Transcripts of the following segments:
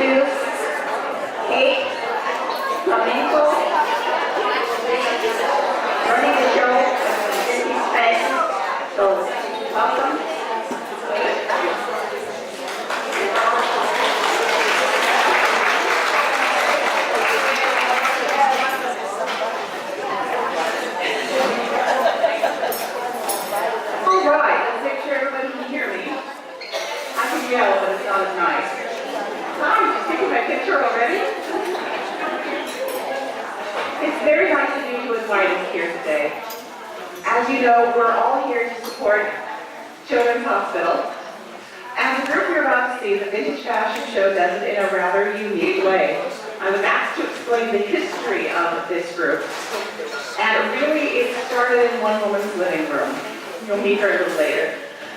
introduce Kate Flamenco, running the show in his face. So, welcome. All right, let's make sure everybody can hear me. I can yell, but it's not as nice. Hi, just taking my picture already? It's very nice of you to invite us here today. As you know, we're all here to support Children's Hospital. And the group you're about to see, the Vintage Fashion Show, does it in a rather unique way. I was asked to explain the history of this group. And really, it started in one woman's living room. You'll meet her a little later.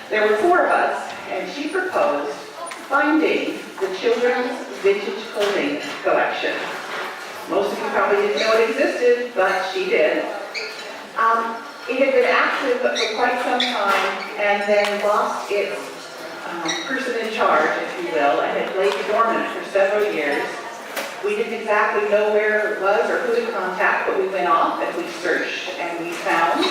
There were 4 of us, and she proposed finding the children's vintage clothing collection. Most of you probably didn't know it existed, but she did. It had been active for quite some time and then lost its person in charge, if you will, and had laid dormant for several years. We didn't exactly know where it was or who to contact, but we went off and we searched and we found.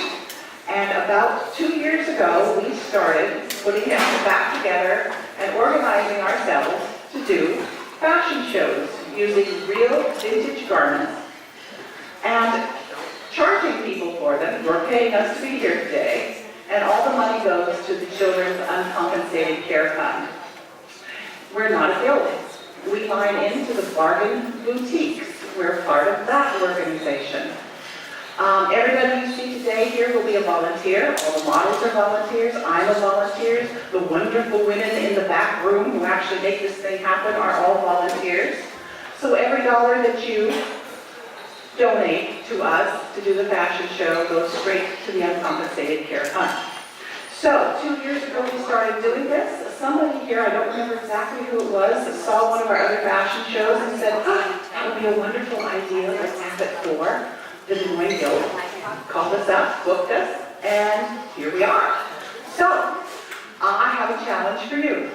And about 2 years ago, we started putting it back together and organizing ourselves to do fashion shows using real vintage garments and charging people for them. You're paying us to be here today, and all the money goes to the Children's Uncompensated Care Fund. We're not affiliates. We line into the bargain boutiques. We're part of that organization. Everybody you see today here will be a volunteer. All the models are volunteers. I'm a volunteer. The wonderful women in the back room who actually make this thing happen are all volunteers. So every dollar that you donate to us to do the fashion show goes straight to the Uncompensated Care Fund. So 2 years ago we started doing this. Somebody here, I don't remember exactly who it was, saw one of our other fashion shows and said, that would be a wonderful idea. Let's have it for the Des Moines Guild. Called us up, booked us, and here we are. So, I have a challenge for you.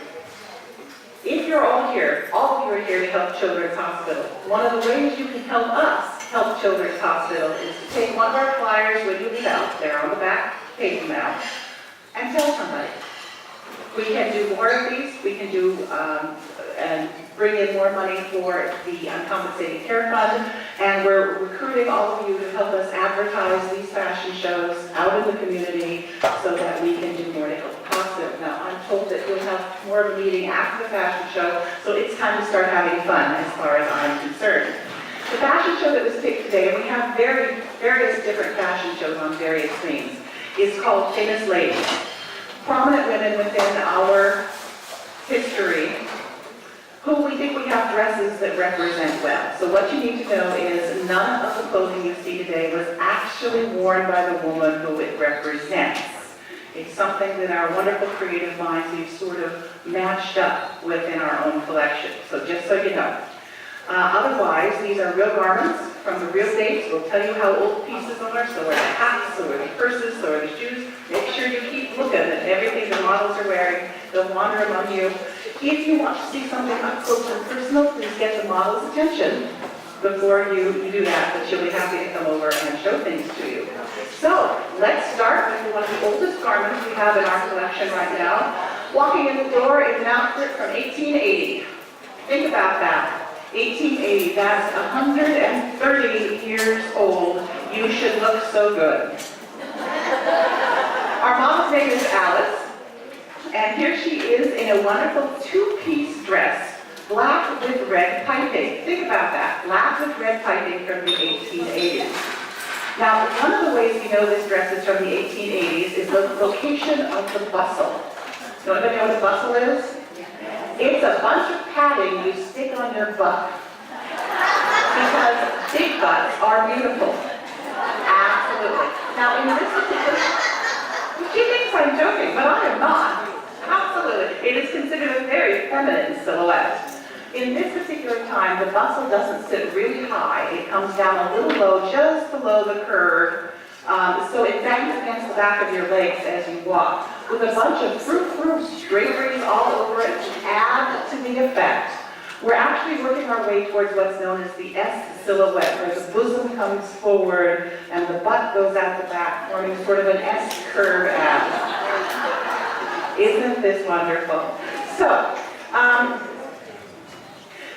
If you're all here, all of you are here to help Children's Hospital. One of the ways you can help us help Children's Hospital is to take one of our flyers when you leave out, they're on the back page now, and tell somebody. We can do more of these, we can do and bring in more money for the Uncompensated Care Fund, and we're recruiting all of you to help us advertise these fashion shows out in the community so that we can do more to help the hospital. Now, I'm told that we'll have more of a meeting after the fashion show, so it's time to start having fun as far as I'm concerned. The fashion show that was picked today, and we have various different fashion shows on various themes, is called Famous Ladies. Prominent women within our history who we think we have dresses that represent well. So what you need to know is none of the clothing you see today was actually worn by the woman who it represents. It's something that our wonderful creative minds we've sort of matched up within our own collection. So just so you know. Otherwise, these are real garments from the real dates. We'll tell you how old pieces are, so are the hats, so are the purses, so are the shoes. Make sure you keep looking at everything the models are wearing. They'll wander among you. If you want to see something up close and personal, please get the model's attention before you do that, but she'll be happy to come over and show things to you. So, let's start with one of the oldest garments we have in our collection right now. Walking in the door is an outfit from 1880. Think about that. 1880, that's 130 years old. You should look so good. Our mom's name is Alice, and here she is in a wonderful 2-piece dress, black with red piping. Think about that, black with red piping from the 1880s. Now, one of the ways you know this dress is from the 1880s is the location of the bustle. Does anybody know what a bustle is? It's a bunch of padding you stick on your butt. Because big butts are beautiful. Absolutely. Now, in this particular, she thinks I'm joking, but I am not. Absolutely. It is considered a very feminine silhouette. In this particular time, the bustle doesn't sit really high. It comes down a little low, just below the curve. So it bangs against the back of your legs as you walk, with a bunch of frou-frou draperies all over it to add to the effect. We're actually working our way towards what's known as the S silhouette, where the bosom comes forward and the butt goes out the back, forming sort of an S curve ab. Isn't this wonderful? So,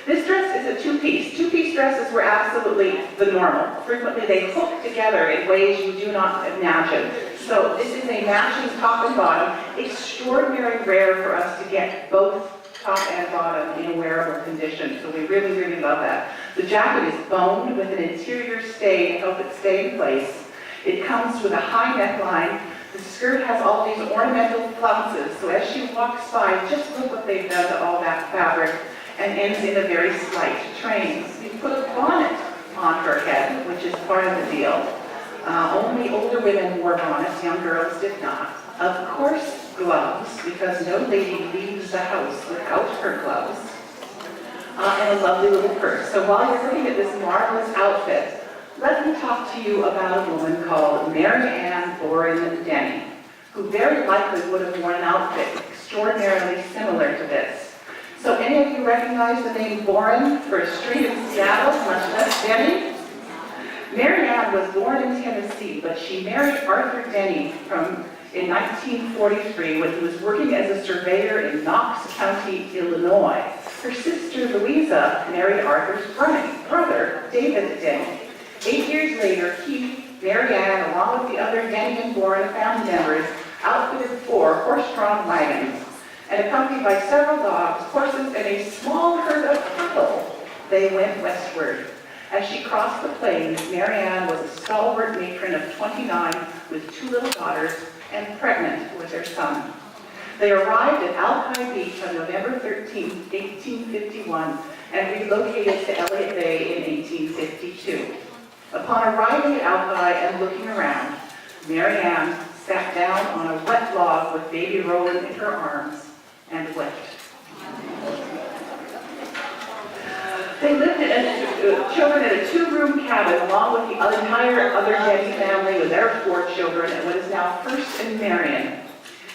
this dress is a two-piece. Two-piece dresses were absolutely the normal. Frequently they hook together in ways you do not imagine. So this is a matching top and bottom. Extraordinarily rare for us to get both top and bottom in a wearable condition. So we really, really love that. The jacket is boned with an interior stay to help it stay in place. It comes with a high neckline. The skirt has all these ornamental flounces. So as she walks by, just look what they've done to all that fabric, and ends in a very slight train. We put a bonnet on her head, which is part of the deal. Only older women wore bonnets, young girls did not. Of course, gloves, because no lady leaves the house without her gloves. And a lovely little purse. So while you're looking at this marvelous outfit, let me talk to you about a woman called Mary Ann Boren Denny, who very likely would have worn an outfit extraordinarily similar to this. So any of you recognize the name Boren for a street in Seattle, much less Denny? Mary Ann was born in Tennessee, but she married Arthur Denny in 1943 when he was working as a surveyor in Knox County, Illinois. Her sister Louisa married Arthur's brother, David Denny. 8 years later, he, Mary Ann, along with the other Denny and Boren family members, outfitted 4 horse-drawn wagons. And accompanied by several dogs, horses, and a small herd of cattle, they went westward. As she crossed the plains, Mary Ann was a stalwart matron of 29 with 2 little daughters and pregnant with their son. They arrived at Alki Beach on November 13, 1851, and relocated to Elliott Bay in 1852. Upon arriving at Alki and looking around, Mary Ann sat down on a wet log with baby Roland in her arms and wept. They lived children in a 2-room cabin along with the entire other Denny family with their 4 children at what is now First and Marion.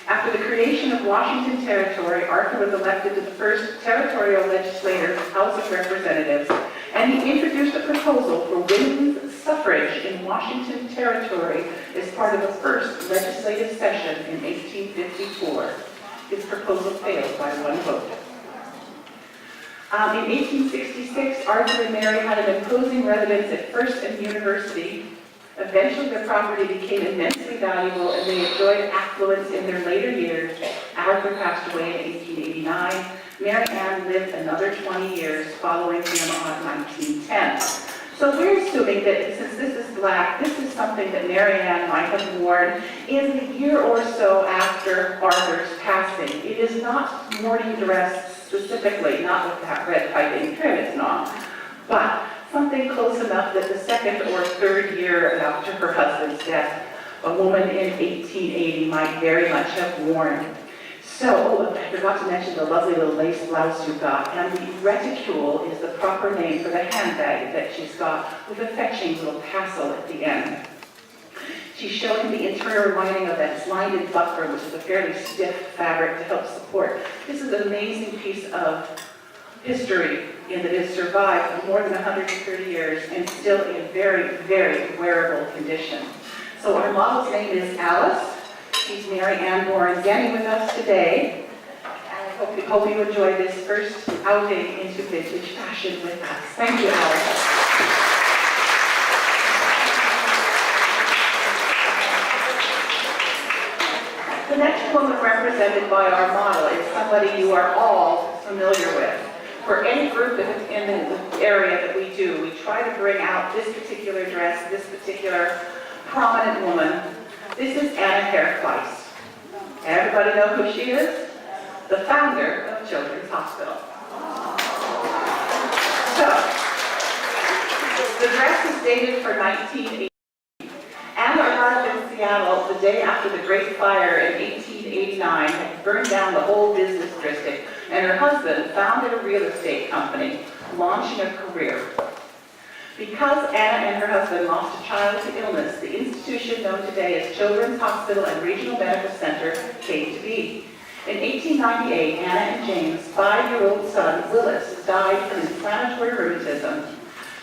After the creation of Washington Territory, Arthur was elected to the first territorial legislature, House of Representatives, and he introduced a proposal for women's suffrage in Washington Territory as part of the first legislative session in 1854. His proposal failed by 1 vote. In 1866, Arthur and Mary had an imposing residence at First and University. Eventually, their property became immensely valuable, and they enjoyed affluence in their later years. Arthur passed away in 1889. Mary Ann lived another 20 years, following him on 1910. So we're assuming that since this is black, this is something that Mary Ann might have worn in the year or so after Arthur's passing. It is not mourning dress specifically, not with that red piping trim, it's not, but something close enough that the 2nd or 3rd year after her husband's death, a woman in 1880 might very much have worn. So, I forgot to mention the lovely little lace blouse you got, and the reticule is the proper name for the handbag that she's got with a fetching little tassel at the end. She's showing the interior lining of that blinded buckler, which is a fairly stiff fabric to help support. This is an amazing piece of history in that it has survived for more than 130 years and still in very, very wearable condition. So our model's name is Alice. She's Mary Ann Boren Denny with us today. And I hope you enjoy this first outing into vintage fashion with us. Thank you, Alice. The next woman represented by our model is somebody you are all familiar with. For any group in the area that we do, we try to bring out this particular dress, this particular prominent woman. This is Anna Hare-Fleiss. Everybody know who she is? The founder of Children's Hospital. So, the dress is dated for 1980. Anna arrived in Seattle the day after the Great Fire in 1889 had burned down the whole business district, and her husband founded a real estate company, launching a career. Because Anna and her husband lost a child to illness, the institution known today as Children's Hospital and Regional Medical Center came to be. In 1898, Anna and James' 5-year-old son, Willis, died from inflammatory rheumatism.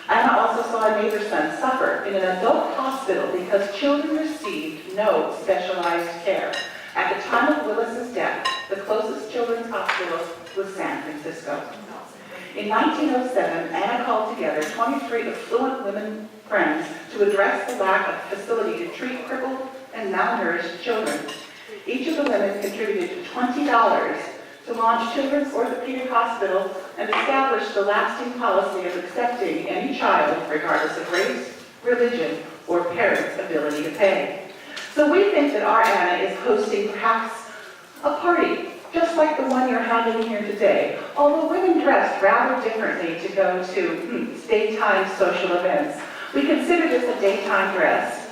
Anna also saw a neighbor's son suffer in an adult hospital because children received no specialized care. At the time of Willis's death, the closest children's hospital was San Francisco. In 1907, Anna called together 23 affluent women friends to address the lack of facility to treat crippled and malnourished children. Each of the women contributed $20 to launch Children's Orthopedic Hospital and establish the lasting policy of accepting any child, regardless of race, religion, or parents' ability to pay. So we think that our Anna is hosting perhaps a party, just like the one you're having here today, although women dressed rather differently to go to daytime social events. We consider this a daytime dress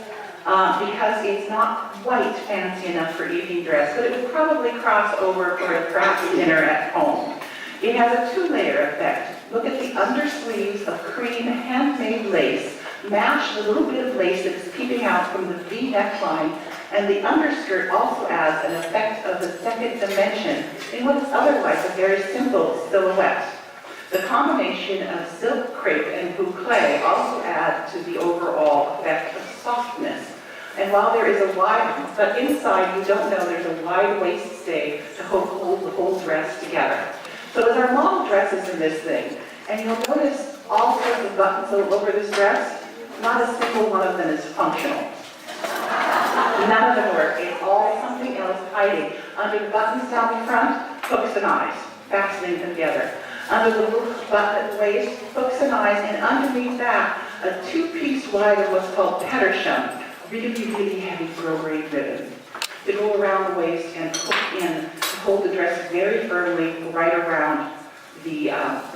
because it's not quite fancy enough for evening dress, but it would probably cross over for a craft dinner at home. It has a 2-layer effect. Look at the undersleeves of cream handmade lace, match the little bit of lace that is peeping out from the V neckline, and the underskirt also adds an effect of the second dimension in what is otherwise a very simple silhouette. The combination of silk crepe and boucle also add to the overall effect of softness. And while there is a wide, but inside you don't know there's a wide waist stay to hold the whole dress together. So as our model dresses in this thing, and you'll notice all sorts of buttons all over this dress, not a single one of them is functional. None of them work. It's all something else hiding. Under the buttons down the front, hooks and eyes, fastening them together. Under the little button at the waist, hooks and eyes, and underneath that, a 2-piece wide of what's called pettersham, really, really heavy grosgrain ribbon to go around the waist and hook in to hold the dress very firmly right around the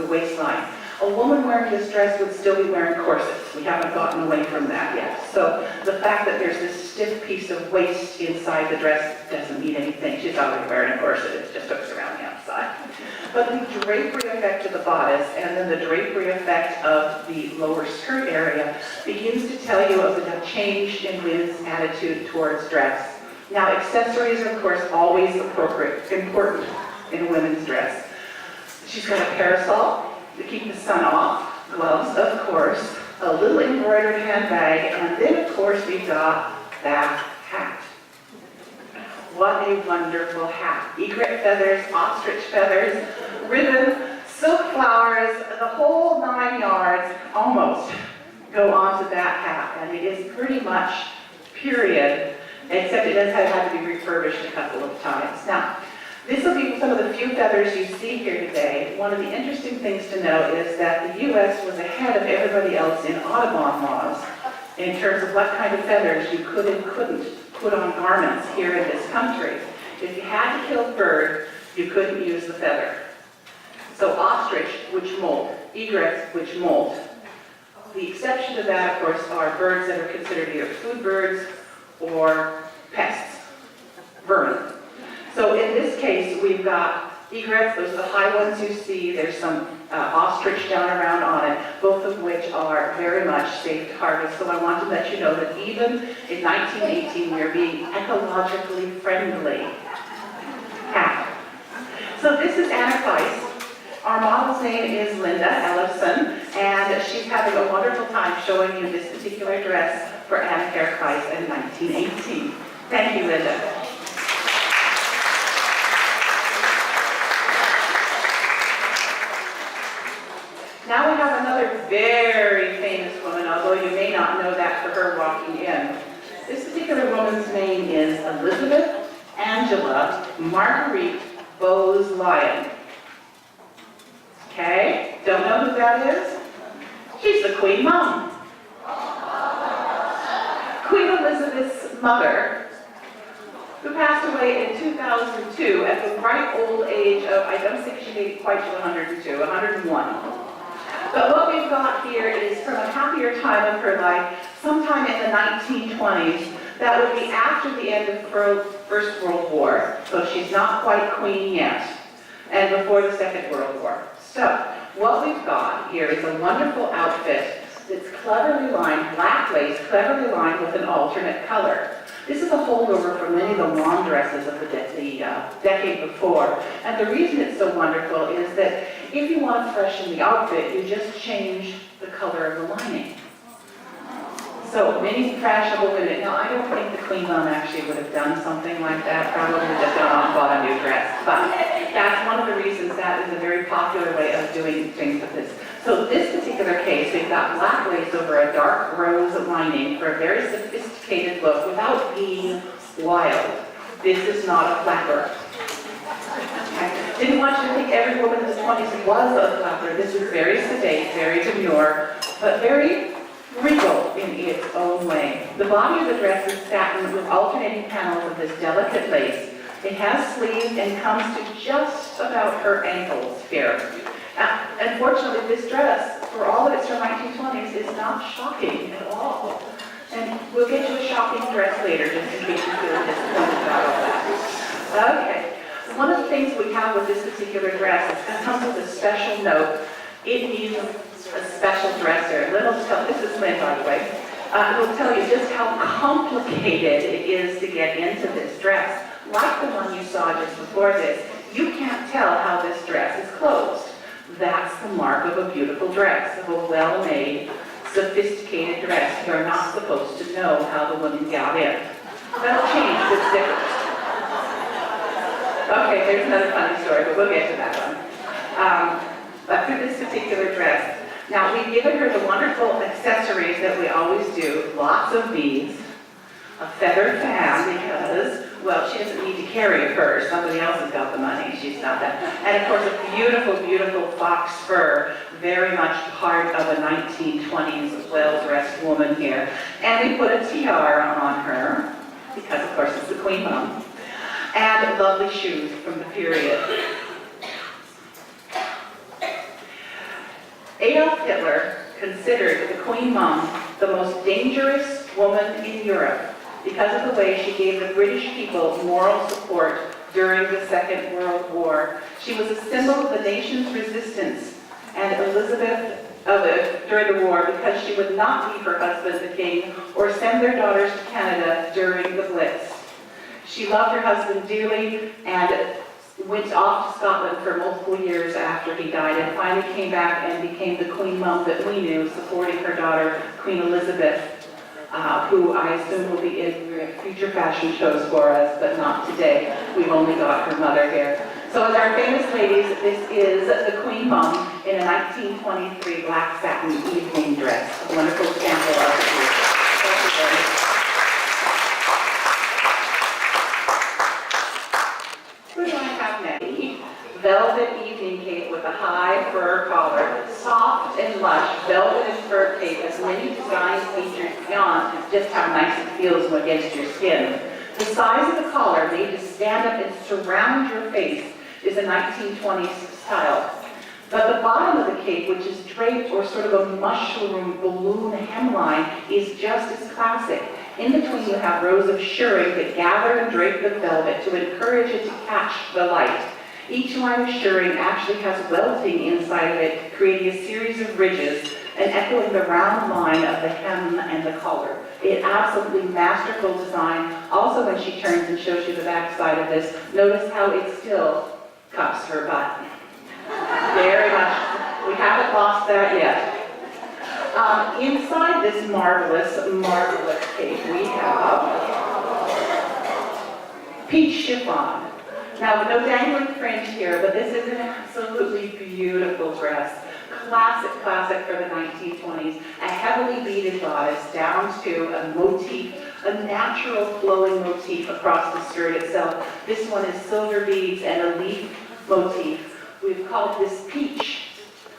waistline. A woman wearing this dress would still be wearing corsets. We haven't gotten away from that yet. So the fact that there's this stiff piece of waist inside the dress doesn't mean anything. She's already wearing a corset. It just hooks around the outside. But the drapery effect of the bodice and then the drapery effect of the lower skirt area begins to tell you of the change in women's attitude towards dress. Now, accessories are, of course, always important in a women's dress. She's got a parasol to keep the sun off, gloves, of course, a little embroidered handbag, and then, of course, we've got that hat. What a wonderful hat. Egret feathers, ostrich feathers, ribbon, silk flowers, the whole 9 yards almost go onto that hat, and it is pretty much period, except it does have to be refurbished a couple of times. Now, this will be some of the few feathers you see here today. One of the interesting things to note is that the U.S. was ahead of everybody else in Audubon laws in terms of what kind of feathers you could and couldn't put on garments here in this country. If you had to kill a bird, you couldn't use the feather. So ostrich, which molt, egret, which molt. The exception to that, of course, are birds that are considered either food birds or pests, vermin. So in this case, we've got egrets, those are the high ones you see. There's some ostrich down around on it, both of which are very much safe to harvest. So I want to let you know that even in 1918, we are being ecologically friendly. So this is Anna Price. Our model's name is Linda Ellison, and she's having a wonderful time showing you this particular dress for Anna Fair Price in 1918. Thank you, Linda. Now we have another very famous woman, although you may not know that for her walking in. This particular woman's name is Elizabeth Angela Marguerite Bowes Lyon. Okay, don't know who that is? She's the Queen Mom. Queen Elizabeth's mother, who passed away in 2002 at the ripe old age of, I don't think she made it quite to 102, 101. But what we've got here is from a happier time of her life, sometime in the 1920s, that would be after the end of the First World War. So she's not quite queen yet, and before the Second World War. So what we've got here is a wonderful outfit that's cleverly lined, black lace, cleverly lined with an alternate color. This is a holdover from many of the lawn dresses of the decade before. And the reason it's so wonderful is that if you want to freshen the outfit, you just change the color of the lining. So many fashionable women, now I don't think the Queen Mom actually would have done something like that, probably just gone out and bought a new dress. But that's one of the reasons that is a very popular way of doing things with this. So this particular case, we've got black lace over a dark rose lining for a very sophisticated look without being wild. This is not a flapper. Okay. Didn't want you to think every woman in the 20s was a flapper. This is very sedate, very demure, but very regal in its own way. The body of the dress is satin with alternating panels of this delicate lace. It has sleeves and comes to just about her ankles here. Unfortunately, this dress, for all that it's from 1920s, is not shocking at all. And we'll get you a shocking dress later, just in case you feel disappointed about all that. Okay. One of the things we have with this particular dress is it comes with a special note. It needs a special dresser. This is Lynn, by the way. Will tell you just how complicated it is to get into this dress. Like the one you saw just before this, you can't tell how this dress is closed. That's the mark of a beautiful dress, of a well-made, sophisticated dress. You're not supposed to know how the woman got in. That'll change with zippers. Okay, there's another funny story, but we'll get to that one. But for this particular dress, now we've given her the wonderful accessories that we always do, lots of beads, a feather fan because, well, she doesn't need to carry a purse. Somebody else has got the money. She's not that. And of course, a beautiful, beautiful fox fur, very much part of a 1920s well-dressed woman here. And we put a tiara on her because, of course, it's the Queen Mom. And lovely shoes from the period. Adolf Hitler considered the Queen Mom the most dangerous woman in Europe because of the way she gave the British people moral support during the Second World War. She was a symbol of the nation's resistance and Elizabeth during the war because she would not leave her husband, the king, or send their daughters to Canada during the Blitz. She loved her husband dearly and went off to Scotland for multiple years after he died and finally came back and became the Queen Mum that we knew, supporting her daughter, Queen Elizabeth, who I assume will be in future fashion shows for us, but not today. We've only got her mother here. So as our famous ladies, this is the Queen Mum in a 1923 black satin evening dress. A wonderful sample of it. Thank you very much. Who do I have next? Velvet evening cape with a high fur collar, soft and lush velvet and fur cape has many design features beyond just how nice it feels against your skin. The size of the collar made to stand up and surround your face is a 1920s style. But the bottom of the cape, which is draped or sort of a mushroom balloon hemline, is just as classic. In between you have rows of shirring that gather and drape the velvet to encourage it to catch the light. Each line of shirring actually has welting inside of it, creating a series of ridges and echoing the round line of the hem and the collar. It absolutely masterful design. Also, when she turns and shows you the back side of this, notice how it still cups her butt. Very much. We haven't lost that yet. Inside this marvelous, marvelous cape, we have peach chiffon. Now, no dangling fringe here, but this is an absolutely beautiful dress. Classic for the 1920s. A heavily beaded bodice down to a motif, a natural flowing motif across the skirt itself. This one is silver beads and a leaf motif. We've called this peach.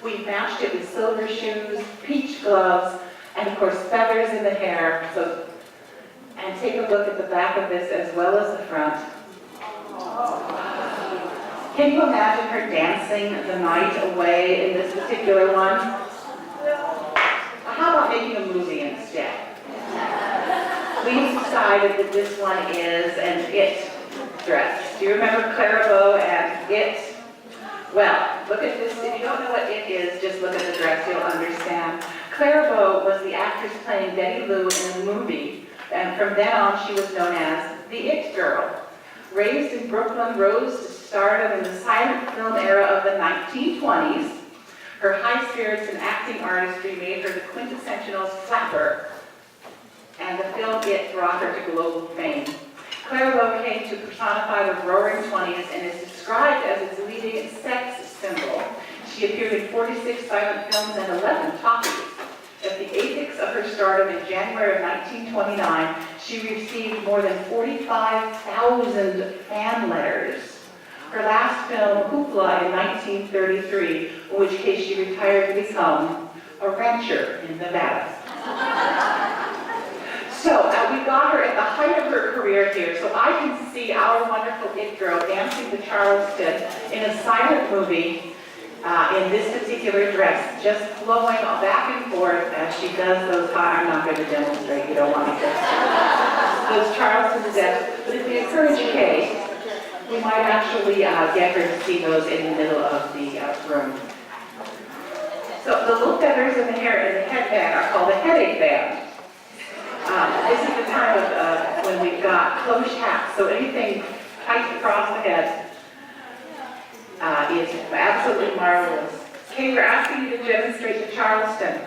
We've matched it with silver shoes, peach gloves, and of course feathers in the hair. And take a look at the back of this as well as the front. Can you imagine her dancing the night away in this particular one? How about making a movie instead? We decided that this one is an It dress. Do you remember Clairvaux and It? Well, look at this. If you don't know what It is, just look at the dress, you'll understand. Clairvaux was the actress playing Betty Lou in a movie And from then on, she was known as the It Girl. Raised in Brooklyn, rose to stardom in the silent film era of the 1920s. Her high spirits and acting artistry made her the quintessential flapper, and the film It brought her to global fame. Clairvaux came to personify the roaring 20s and is described as its leading sex symbol. She appeared in 46 silent films and 11 talkies. At the apex of her stardom in January of 1929, she received more than 45,000 fan letters. Her last film, Hoopla, in 1933, in which case she retired to become a rancher in Nevada. So we got her at the height of her career here, so I can see our wonderful It Girl dancing the Charleston in a silent movie in this particular dress, just flowing back and forth as she does those I'm not going to demonstrate, you don't want me to. Those Charleston steps, but if we encourage Kay, we might actually get her to see those in the middle of the room. So the little feathers in the hair in the headband are called a headache band. This is the time of when we've got closed hats, so anything tight across the head is absolutely marvelous. Kay, we're asking you to demonstrate the Charleston.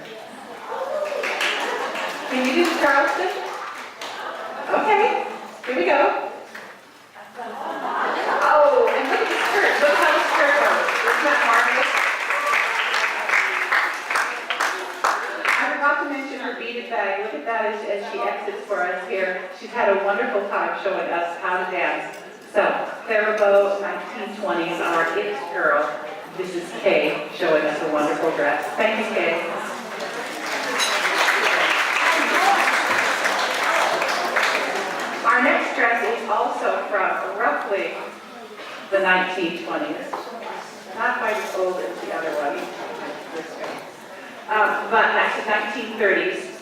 Can you do the Charleston? Okay, here we go. Oh, and look at the skirt. Look how the skirt goes. Isn't that marvelous? I forgot to mention her beaded bag. Look at that as she exits for us here. She's had a wonderful time showing us how to dance. So, Clairvaux, 1920s, our It Girl. This is Kay showing us a wonderful dress. Thank you, Kay. Our next dress is also from roughly the 1920s. Not quite as old as the other one, but that's the 1930s.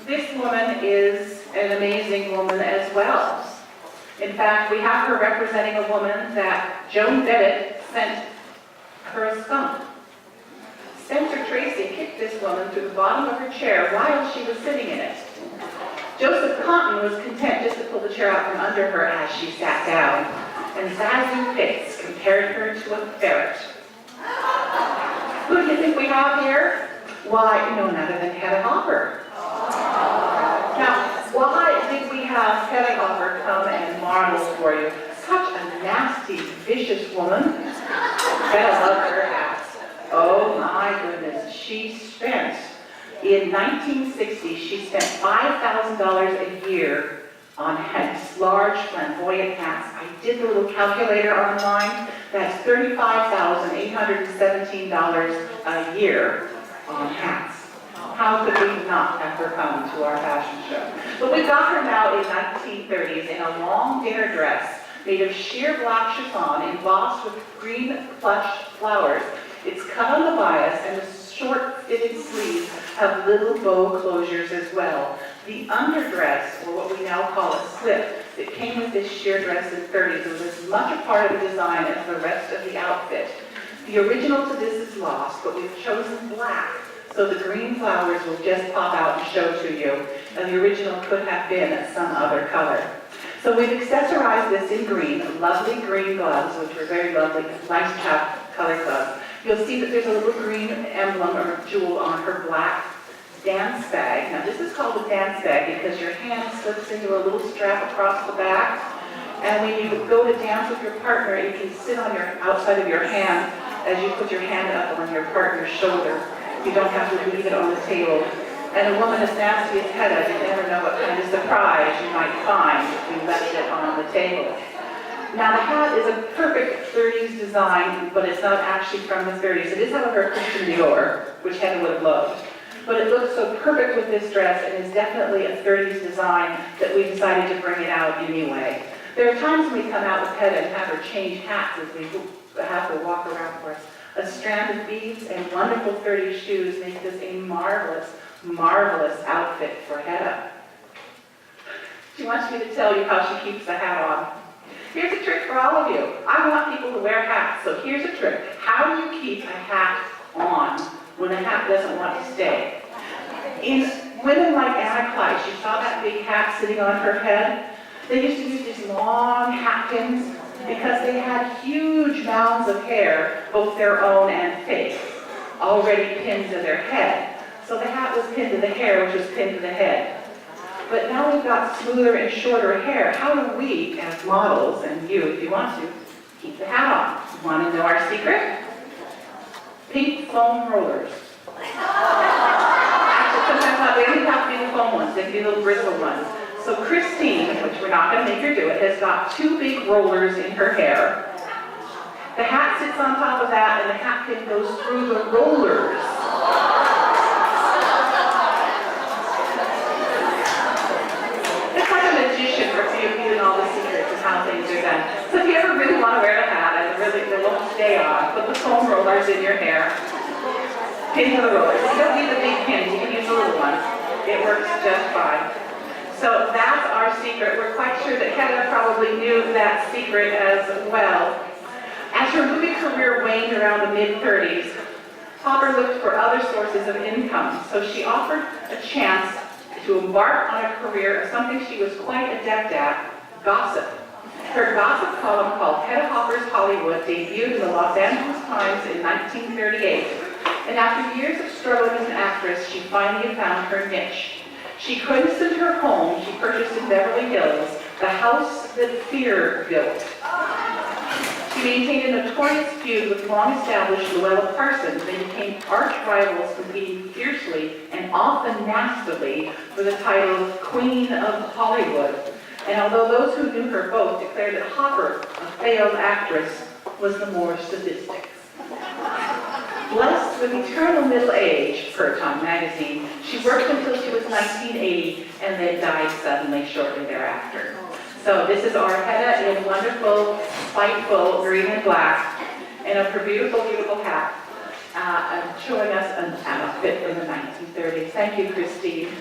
This woman is an amazing woman as well. In fact, we have her representing a woman that Joan Bennett sent her a skunk. Spencer Tracy kicked this woman through the bottom of her chair while she was sitting in it. Joseph Compton was content just to pull the chair out from under her as she sat down, and Zazu Fitz compared her to a ferret. Who do you think we have here? Why, none other than Hedda Hopper. Now, why did we have Hedda Hopper come and marvel for you? Such a nasty, vicious woman. Hedda loved her hats. Oh my goodness, in 1960, she spent $5,000 a year on hats, large flamboyant hats. I did the little calculator online. That's $35,817 a year on hats. How could we not have her come to our fashion show? But we got her now in 1930s in a long dinner dress made of sheer black chiffon embossed with green plush flowers. It's cut on the bias, and the short fitted sleeves have little bow closures as well. The underdress, or what we now call a slip, that came with this sheer dress in the 30s was as much a part of the design as the rest of the outfit. The original to this is lost, but we've chosen black, so the green flowers will just pop out and show to you, and the original could have been some other color. So we've accessorized this in green, lovely green gloves, which are very lovely, nice color gloves. You'll see that there's a little green emblem or jewel on her black dance bag. Now this is called a dance bag because your hand slips into a little strap across the back, and when you go to dance with your partner, you can sit on your outside of your hand as you put your hand up on your partner's shoulder. You don't have to leave it on the table. And a woman as nasty as Hedda, you never know what kind of surprise you might find if you left it on the table. Now the hat is a perfect 30s design, but it's not actually from the 30s. It is, however, Christian Dior, which Hedda would have loved. But it looks so perfect with this dress and is definitely a 30s design that we decided to bring it out anyway. There are times when we come out with Hedda and have her change hats as we have her walk around for us. A strand of beads and wonderful 30s shoes make this a marvelous, marvelous outfit for Hedda. She wants me to tell you how she keeps the hat on. Here's a trick for all of you. I want people to wear hats, so here's a trick. How do you keep a hat on when the hat doesn't want to stay? In Women like Anna Clyde, you saw that big hat sitting on her head? They used to use these long hat pins because they had huge mounds of hair, both their own and fake, already pinned to their head. So the hat was pinned to the hair, which was pinned to the head. But now we've got smoother and shorter hair. How do we, as models, and you, if you want to, keep the hat on? Want to know our secret? Pink foam rollers. Actually, sometimes they don't have to be the foam ones, they can be little bristle ones. So Christine, which we're not going to make her do it, has got 2 big rollers in her hair. The hat sits on top of that, and the hat pin goes through the rollers. It's like a magician revealing all the secrets of how things are done. So if you ever really want to wear the hat and it won't stay on, put the foam rollers in your hair, pin to the rollers. You don't need the big pins, you can use the little ones. It works just fine. So that's our secret. We're quite sure that Heather probably knew that secret as well. As her movie career waned around the mid-30s, Hopper looked for other sources of income. So she offered a chance to embark on a career of something she was quite adept at, gossip. Her gossip column called Hedda Hopper's Hollywood debuted in the Los Angeles Times in 1938. And after years of struggling as an actress, she finally found her niche. She christened her home she purchased in Beverly Hills, the house that fear built. She maintained a notorious feud with long-established Luella Parsons. They became arch rivals, competing fiercely and often nastily for the title of Queen of Hollywood. And although those who knew her both declared that Hopper, a failed actress, was the more sadistic. Blessed with eternal middle age, per Time magazine, she worked until she was 1980 and then died suddenly shortly thereafter. So this is our Hedda in wonderful, spiteful green and black, and of her beautiful, beautiful hat, showing us an outfit from the 1930s. Thank you, Christine.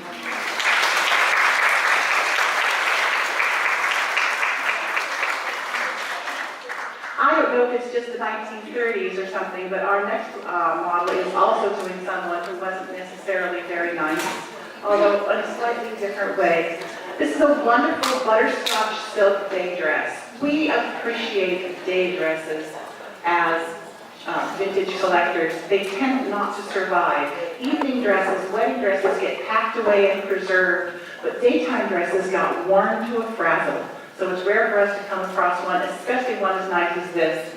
I don't know if it's just the 1930s or something, but our next model is also doing someone who wasn't necessarily very nice, although in a slightly different way. This is a wonderful butterscotch silk day dress. We appreciate day dresses as vintage collectors. They tend not to survive. Evening dresses, wedding dresses get packed away and preserved, but daytime dresses got worn to a frazzle. So it's rare for us to come across one, especially one as nice as this.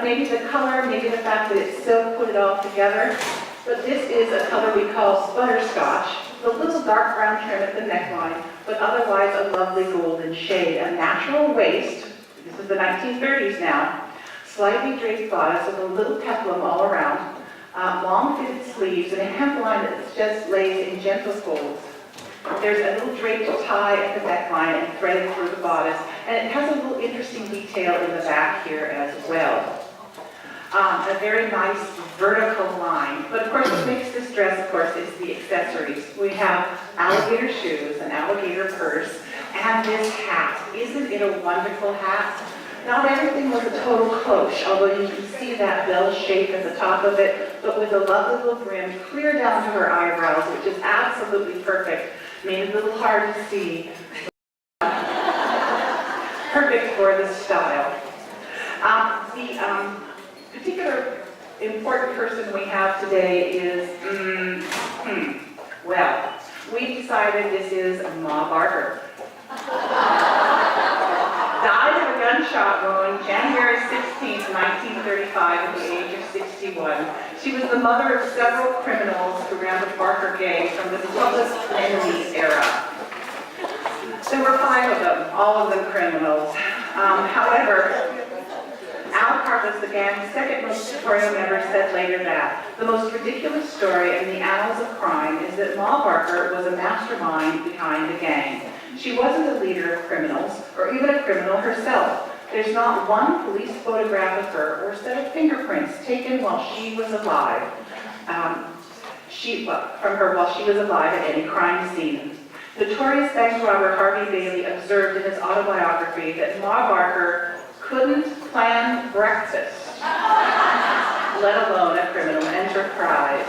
Maybe the color, maybe the fact that it's silk put it all together. But this is a color we call butterscotch. A little dark brown trim at the neckline, but otherwise a lovely golden shade. A natural waist, this is the 1930s now, slightly draped bodice with a little peplum all around, long fitted sleeves, and a hemline that just lays in gentle folds. There's a little draped tie at the neckline and threaded through the bodice, and it has a little interesting detail in the back here as well. A very nice vertical line. But of course, what makes this dress, of course, is the accessories. We have alligator shoes, an alligator purse, and this hat. Isn't it a wonderful hat? Not everything was a total cloche, although you can see that bell shape at the top of it, but with a lovely little brim clear down to her eyebrows, which is absolutely perfect. Made it a little hard to see. Perfect for the style. The particular important person we have today is, well, we decided this is Ma Barker. Died of a gunshot wound January 16, 1935 at the age of 61. She was the mother of several criminals who ran the Barker gang from the public enemy era. There were 5 of them, all of them criminals. However, Al Carlos, the gang's second most notorious member, said later that the most ridiculous story in the annals of crime is that Ma Barker was a mastermind behind the gang. She wasn't a leader of criminals, or even a criminal herself. There's not one police photograph of her or set of fingerprints taken while she was alive, from her while she was alive at any crime scene. Notorious bank robber Harvey Bailey observed in his autobiography that Ma Barker couldn't plan breakfast, let alone a criminal enterprise.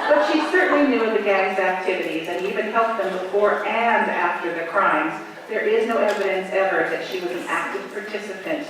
But she certainly knew of the gang's activities and even helped them before and after the crimes. There is no evidence ever that she was an active participant.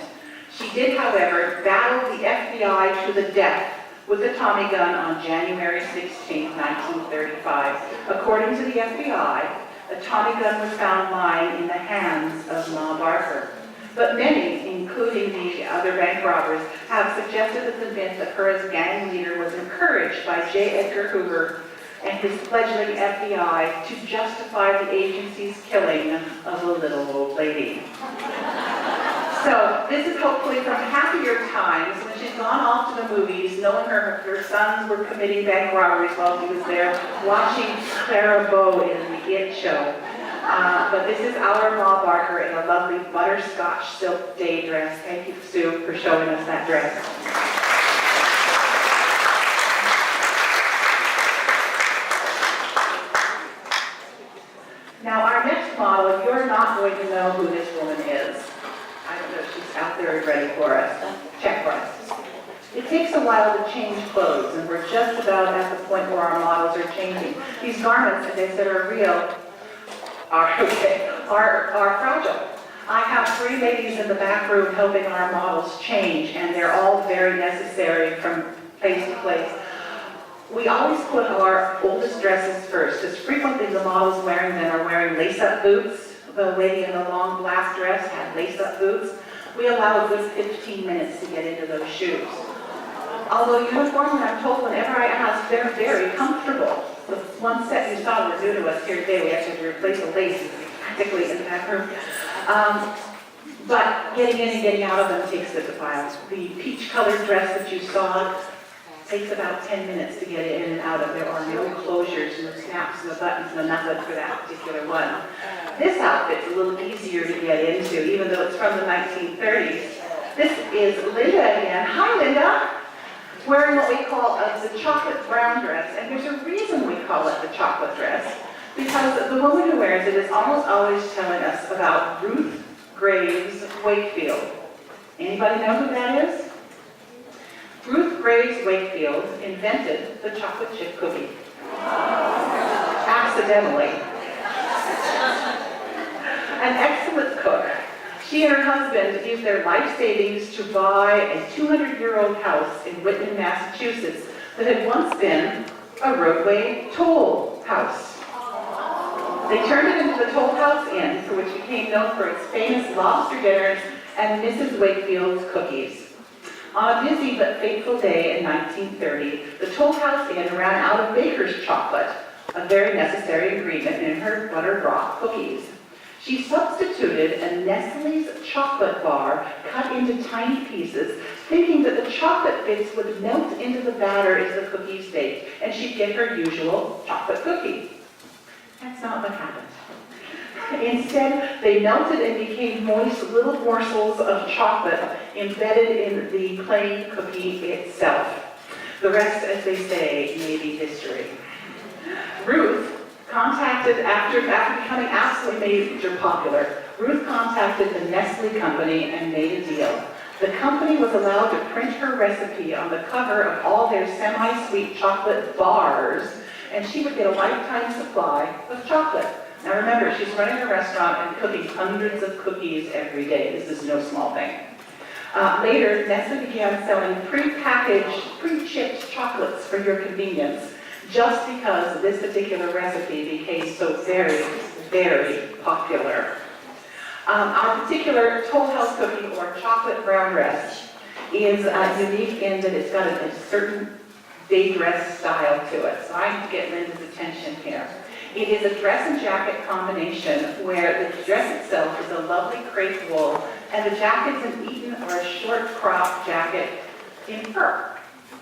She did, however, battle the FBI to the death with a Tommy gun on January 16, 1935. According to the FBI, a Tommy gun was found lying in the hands of Ma Barker. But many, including the other bank robbers, have suggested that the myth of her as gang leader was encouraged by J. Edgar Hoover and his fledgling FBI to justify the agency's killing of a little old lady. So this is hopefully from happier times when she's gone off to the movies, knowing her sons were committing bank robberies while she was there, watching Clara Bow in the It show. But this is our Ma Barker in a lovely butterscotch silk day dress. Thank you, Sue, for showing us that dress. Now, our next model, you're not going to know who this woman is. I don't know if she's out there and ready for us. Check for us. It takes a while to change clothes, and we're just about at the point where our models are changing. These garments, as I said, are real, are fragile. I have 3 ladies in the back room helping our models change, and they're all very necessary from place to place. We always put our oldest dresses first, because frequently the models wearing them are wearing lace-up boots. The lady in the long black dress had lace-up boots. We allow a good 15 minutes to get into those shoes. Although uniformly, I'm told whenever I ask, they're very comfortable. The one set you saw was new to us here today. We actually had to replace the lace practically in the back room. But getting in and getting out of them takes a while. The peach-colored dress that you saw takes about 10 minutes to get in and out of. There are no closures, no snaps, no buttons, no nothing for that particular one. This outfit's a little easier to get into, even though it's from the 1930s. This is Linda again. Hi, Linda. Wearing what we call the chocolate brown dress, and there's a reason we call it the chocolate dress, because the woman who wears it is almost always telling us about Ruth Graves Wakefield. Anybody know who that is? Ruth Graves Wakefield invented the chocolate chip cookie. Accidentally. An excellent cook. She and her husband used their life savings to buy a 200-year-old house in Whitman, Massachusetts that had once been a roadway toll house. They turned it into the Toll House Inn, for which became known for its famous lobster dinners and Mrs. Wakefield's cookies. On a busy but fateful day in 1930, the Toll House Inn ran out of baker's chocolate, a very necessary ingredient in her buttered rock cookies. She substituted a Nestle's chocolate bar cut into tiny pieces, thinking that the chocolate bits would melt into the batter as the cookies baked, and she'd get her usual chocolate cookie. That's not what happened. Instead, they melted and became moist little morsels of chocolate embedded in the plain cookie itself. The rest, as they say, may be history. Ruth contacted, after becoming absolutely major popular, Ruth contacted the Nestle company and made a deal. The company was allowed to print her recipe on the cover of all their semi-sweet chocolate bars, and she would get a lifetime supply of chocolate. Now remember, she's running a restaurant and cooking hundreds of cookies every day. This is no small thing. Later, Nestle began selling pre-packaged, pre-chipped chocolates for your convenience, just because this particular recipe became so very, very popular. Our particular Toll House cookie, or chocolate brown dress, is unique in that it's got a certain day dress style to it. So I need to get Linda's attention here. It is a dress and jacket combination where the dress itself is a lovely crepe wool, and the jacket's an Eton or a short crop jacket in fur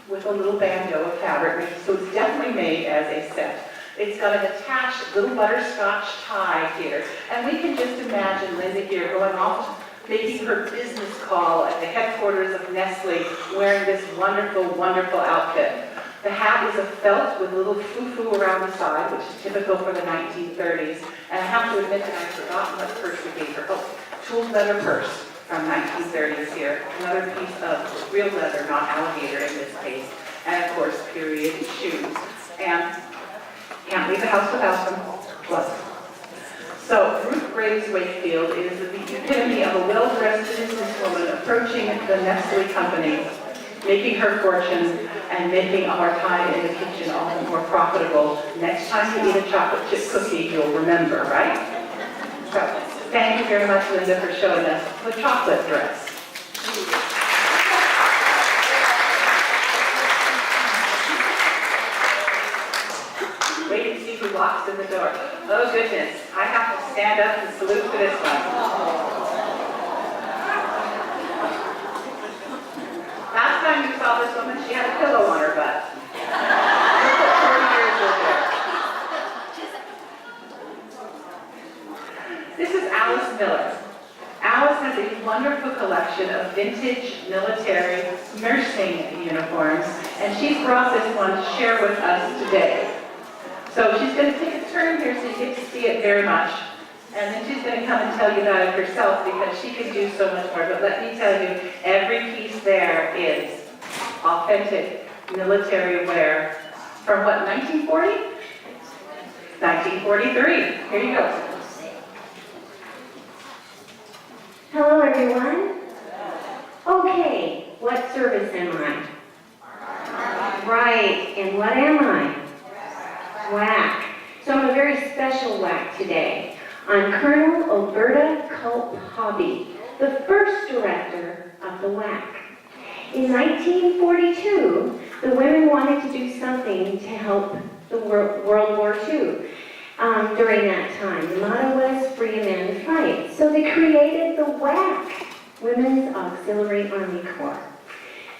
with a little bandeau of fabric, so it's definitely made as a set. It's got an attached little butterscotch tie here, and we can just imagine Linda here going off making her business call at the headquarters of Nestle wearing this wonderful, wonderful outfit. The hat is a felt with a little foo-foo around the side, which is typical for the 1930s. And I have to admit that I've forgotten what purse we gave her. Oh, tooled leather purse from 1930s here. Another piece of real leather, not alligator in this case. and of course, period shoes. And can't leave the house without them. Gloves. So Ruth Graves Wakefield is the epitome of a well-dressed businesswoman approaching the Nestle company, making her fortune and making our time in the kitchen all the more profitable. Next time you eat a chocolate chip cookie, you'll remember, right? So thank you very much, Linda, for showing us the chocolate dress. Wait and see who walks in the door. Oh goodness, I have to stand up and salute for this one. Last time you saw this woman, she had a pillow on her butt. Look at 40 years later. This is Alice Miller. Alice has a wonderful collection of vintage military nursing uniforms, and she's brought this one to share with us today. So she's going to take a turn here so you get to see it very much. And then she's going to come and tell you about it herself because she can do so much more. But let me tell you, every piece there is authentic military wear from what, 1940? 1943. Here you go. Hello, everyone. Okay, what service am I? Right, and what am I? WAC. So I'm a very special WAC today. I'm Colonel Alberta Culp Hobby, the first director of the WAC. In 1942, the women wanted to do something to help the World War II. During that time, the motto was free a man to fight. So they created the WAC, Women's Auxiliary Army Corps.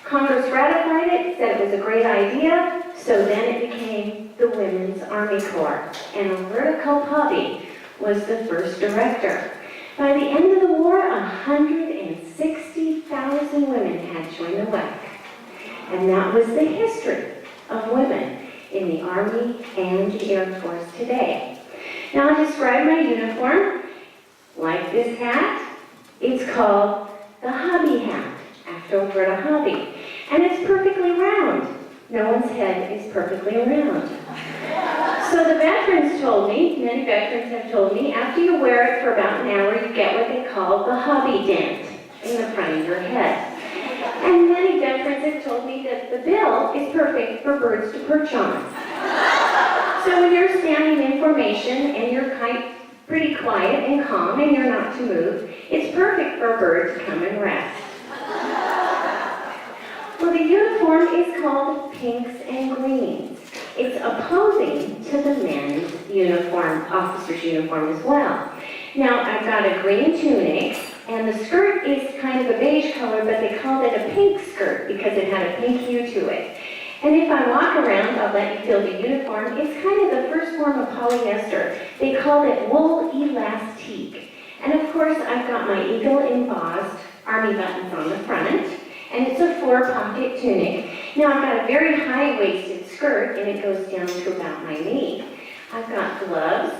Congress ratified it, said it was a great idea, so then it became the Women's Army Corps. And Alberta Culp Hobby was the first director. By the end of the war, 160,000 women had joined the WAC. And that was the history of women in the Army and the Air Force today. Now I'll describe my uniform. Like this hat, it's called the Hobby hat, after Alberta Hobby. And it's perfectly round. No one's head is perfectly round. So the veterans told me, many veterans have told me, after you wear it for about an hour, you get what they call the hobby dent in the front of your head. And many veterans have told me that the bill is perfect for birds to perch on. So when you're standing in formation and you're pretty quiet and calm and you're not to move, it's perfect for a bird to come and rest. Well, the uniform is called pinks and greens. It's opposing to the men's uniform, officer's uniform as well. Now, I've got a green tunic, and the skirt is kind of a beige color, but they called it a pink skirt because it had a pink hue to it. And if I walk around, I'll let you feel the uniform. It's kind of the first form of polyester. They called it wool elastique. And of course, I've got my eagle embossed army buttons on the front, and it's a 4-pocket tunic. Now, I've got a very high-waisted skirt, and it goes down to about my knee. I've got gloves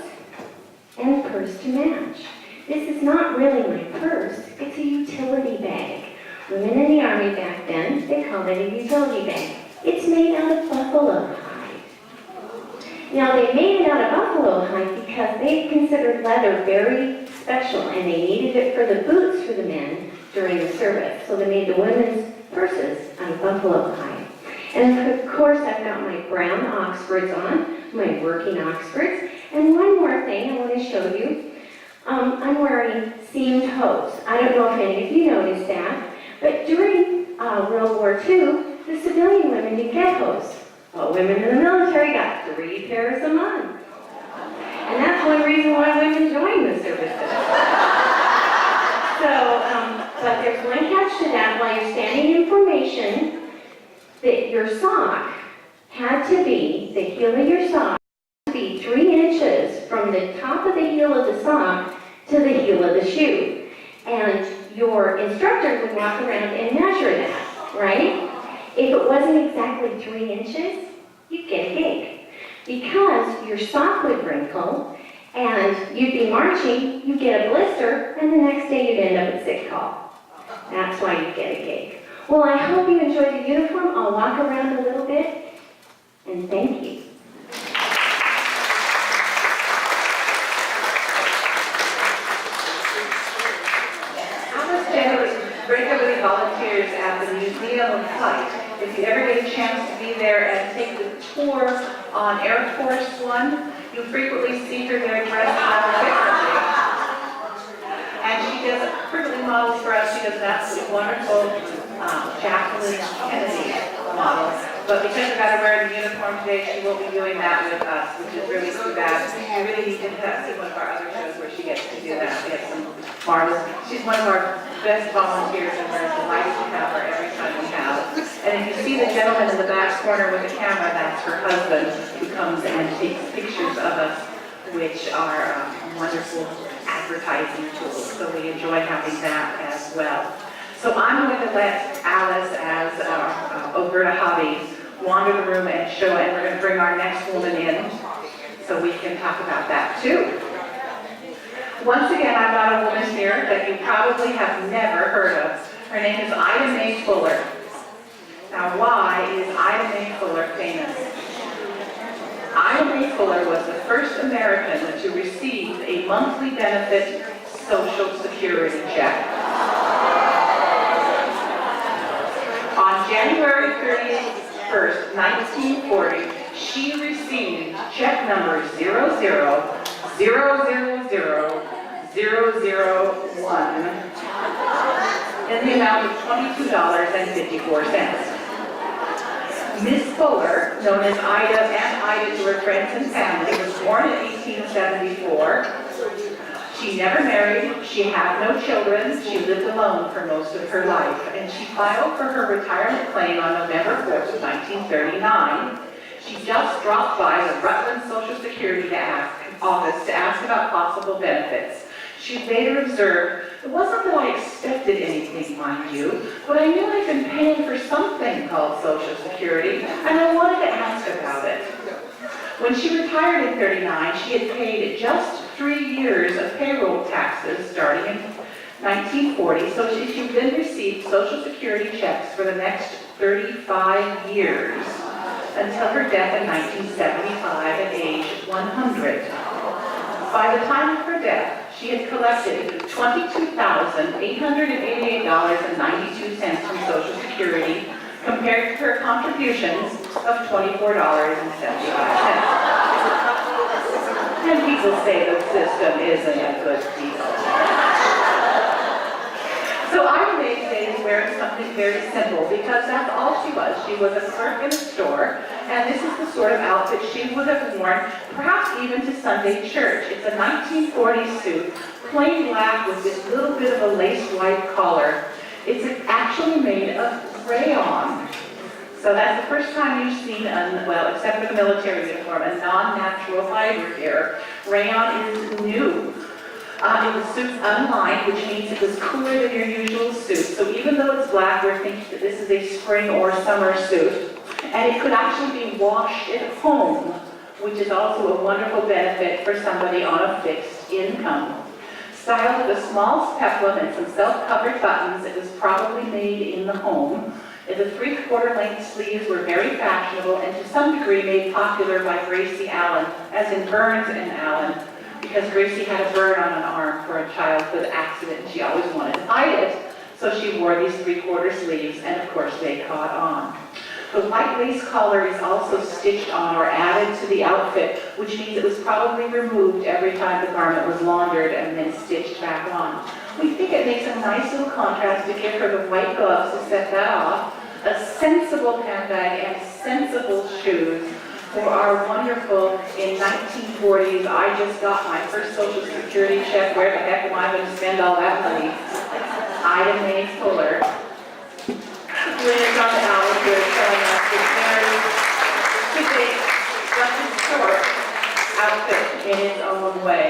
and a purse to match. This is not really my purse, it's a utility bag. Women in the Army back then, they called it a utility bag. It's made out of buffalo hide. Now, they made it out of buffalo hide because they considered leather very special, and they needed it for the boots for the men during the service. So they made the women's purses out of buffalo hide. And of course, I've got my brown Oxfords on, my working Oxfords. And one more thing I want to show you. I'm wearing seamed hose. I don't know if any of you noticed that, but during World War II, the civilian women didn't get hose. Well, women in the military got 3 pairs a month. And that's one reason why women joined the services. So, but there's one catch to that. While you're standing in formation, that your sock had to be, the heel of your sock, had to be 3 inches from the top of the heel of the sock to the heel of the shoe. And your instructor would walk around and measure that, right? If it wasn't exactly 3 inches, you'd get a gig. Because your sock would wrinkle, and you'd be marching, you'd get a blister, and the next day you'd end up at sick call. That's why you get a gig. Well, I hope you enjoyed the uniform. I'll walk around a little bit, and thank you. Alice generally regularly volunteers at the Museum of Flight. If you ever get a chance to be there and take the tour on Air Force One, you frequently see her there dressed rather differently. And she does frequently models for us. She does an absolutely wonderful Jacqueline Kennedy model. But because we've got to wear the uniform today, she won't be doing that with us, which is really too bad. We really need to see one of our other shows where she gets to do that. We have some marvelous. She's one of our best volunteers, and we're delighted to have her every time we have. And if you see the gentleman in the back corner with the camera, that's her husband, who comes and takes pictures of us, which are wonderful advertising tools. So we enjoy having that as well. So I'm going to let Alice, as Alberta Hobby, wander the room and show, and we're going to bring our next woman in so we can talk about that too. Once again, I've got a woman here that you probably have never heard of. Her name is Ida Mae Fuller. Now, why is Ida Mae Fuller famous? Ida Mae Fuller was the first American to receive a monthly benefit Social Security check. On January 31st, 1940, she received check number 000000001 in the amount of $22.54. Miss Fuller, known as Ida and Ida to her friends and family, was born in 1874. She never married, she had no children, she lived alone for most of her life, and she filed for her retirement claim on November 4th of 1939. She just dropped by the Rutland Social Security office to ask about possible benefits. She later observed, "It wasn't that I expected anything, mind you, but I knew I'd been paying for something called Social Security, and I wanted to ask about it." When she retired in 1939, she had paid just 3 years of payroll taxes starting in 1940, so she then received Social Security checks for the next 35 years until her death in 1975 at age 100. By the time of her death, she had collected $22,888.92 from Social Security, compared to her contributions of $24.75. And people say the system isn't a good deal. So Ida Mae today is wearing something very simple, because that's all she was. She was a clerk in a store, and this is the sort of outfit she would have worn, perhaps even to Sunday church. It's a 1940s suit, plain black with this little bit of a lace white collar. It's actually made of rayon. So that's the first time you've seen, well, except for the military uniform, a non-natural fiber here. Rayon is new. It was suits unlined, which means it was cooler than your usual suit. So even though it's black, we're thinking that this is a spring or summer suit. And it could actually be washed at home, which is also a wonderful benefit for somebody on a fixed income. Styled with a small peplum and some self-covered buttons, it was probably made in the home. The 3/4 length sleeves were very fashionable and to some degree made popular by Gracie Allen, as in Burns and Allen, because Gracie had a burn on an arm for a childhood accident and she always wanted to hide it. So she wore these 3/4 sleeves, and of course they caught on. The white lace collar is also stitched on or added to the outfit, which means it was probably removed every time the garment was laundered and then stitched back on. We think it makes a nice little contrast to give her the white gloves to set that off, a sensible handbag, and sensible shoes for our wonderful, in 1940s, I just got my first Social Security check, where the heck am I going to spend all that money? Ida Mae Fuller. Doing it on the hour here, showing us this very today, just a short outfit in its own way.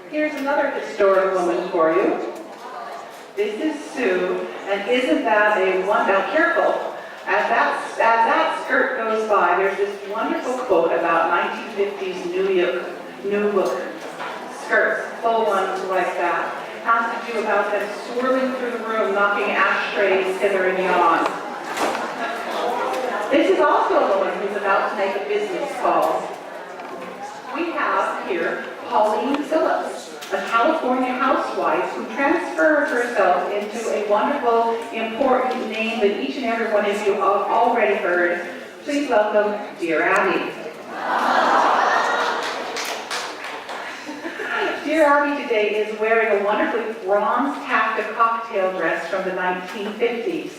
Here's another historic woman for you. This is Sue, and isn't that a wonder? Now, careful. As that skirt goes by, there's this wonderful quote about 1950s New Look skirts, full ones like that. has to do about them swirling through the room, knocking ashtrays hither and yon. This is also a woman who's about to make a business call. We have here Pauline Phillips, a California housewife who transferred herself into a wonderful, important name that each and every one of you have already heard. Please welcome Dear Abby. Dear Abby today is wearing a wonderfully bronze taffeta cocktail dress from the 1950s.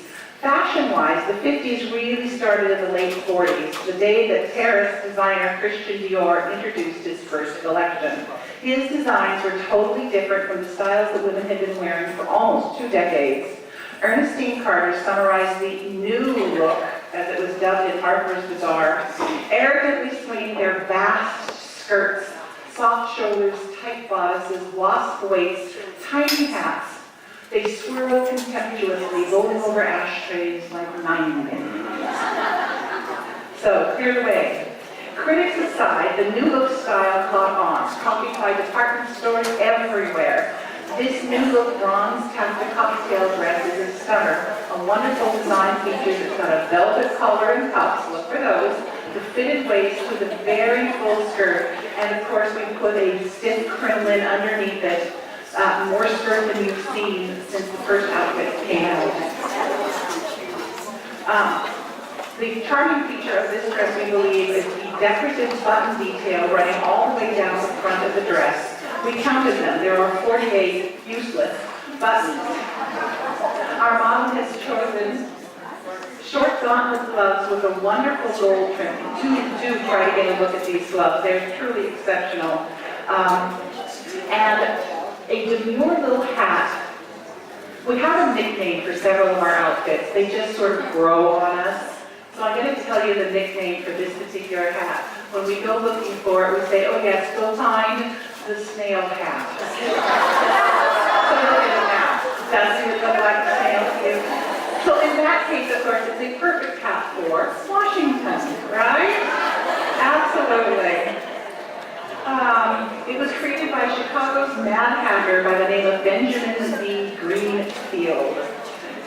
Fashion-wise, the 50s really started in the late 40s, the day that Paris designer Christian Dior introduced his first collection. His designs were totally different from the styles that women had been wearing for almost 2 decades. Ernestine Carter summarized the new look, as it was dubbed in Harper's Bazaar, arrogantly swinging their vast skirts, soft shoulders, tight bodices, wasp waists, tiny hats. They swirl contemptuously, rolling over ashtrays like 9 men. So, clear the way. Critics aside, the new look style caught on, copied by department stores everywhere. This new look bronze taffeta cocktail dress is a stunner. A wonderful design features. It's got a velvet collar and cuffs, look for those, the fitted waist with a very full skirt, and of course we put a stiff crinoline underneath it. More skirt than you've seen since the first outfit came out. The charming feature of this dress, we believe, is the decorative button detail running all the way down the front of the dress. We counted them. There are 48 useless buttons. Our model has chosen short gauntlet gloves with a wonderful gold trim. Do try to get a look at these gloves. They're truly exceptional. And a demure little hat. We have a nickname for several of our outfits. They just sort of grow on us. So I'm going to tell you the nickname for this particular hat. When we go looking for it, we say, oh yes, go find the snail hat. So look at it now. Does it look like a snail to you? So in that case, of course, it's a perfect hat for Washington, right? Absolutely. It was created by Chicago's Mad Hatter by the name of Benjamin V. Greenfield.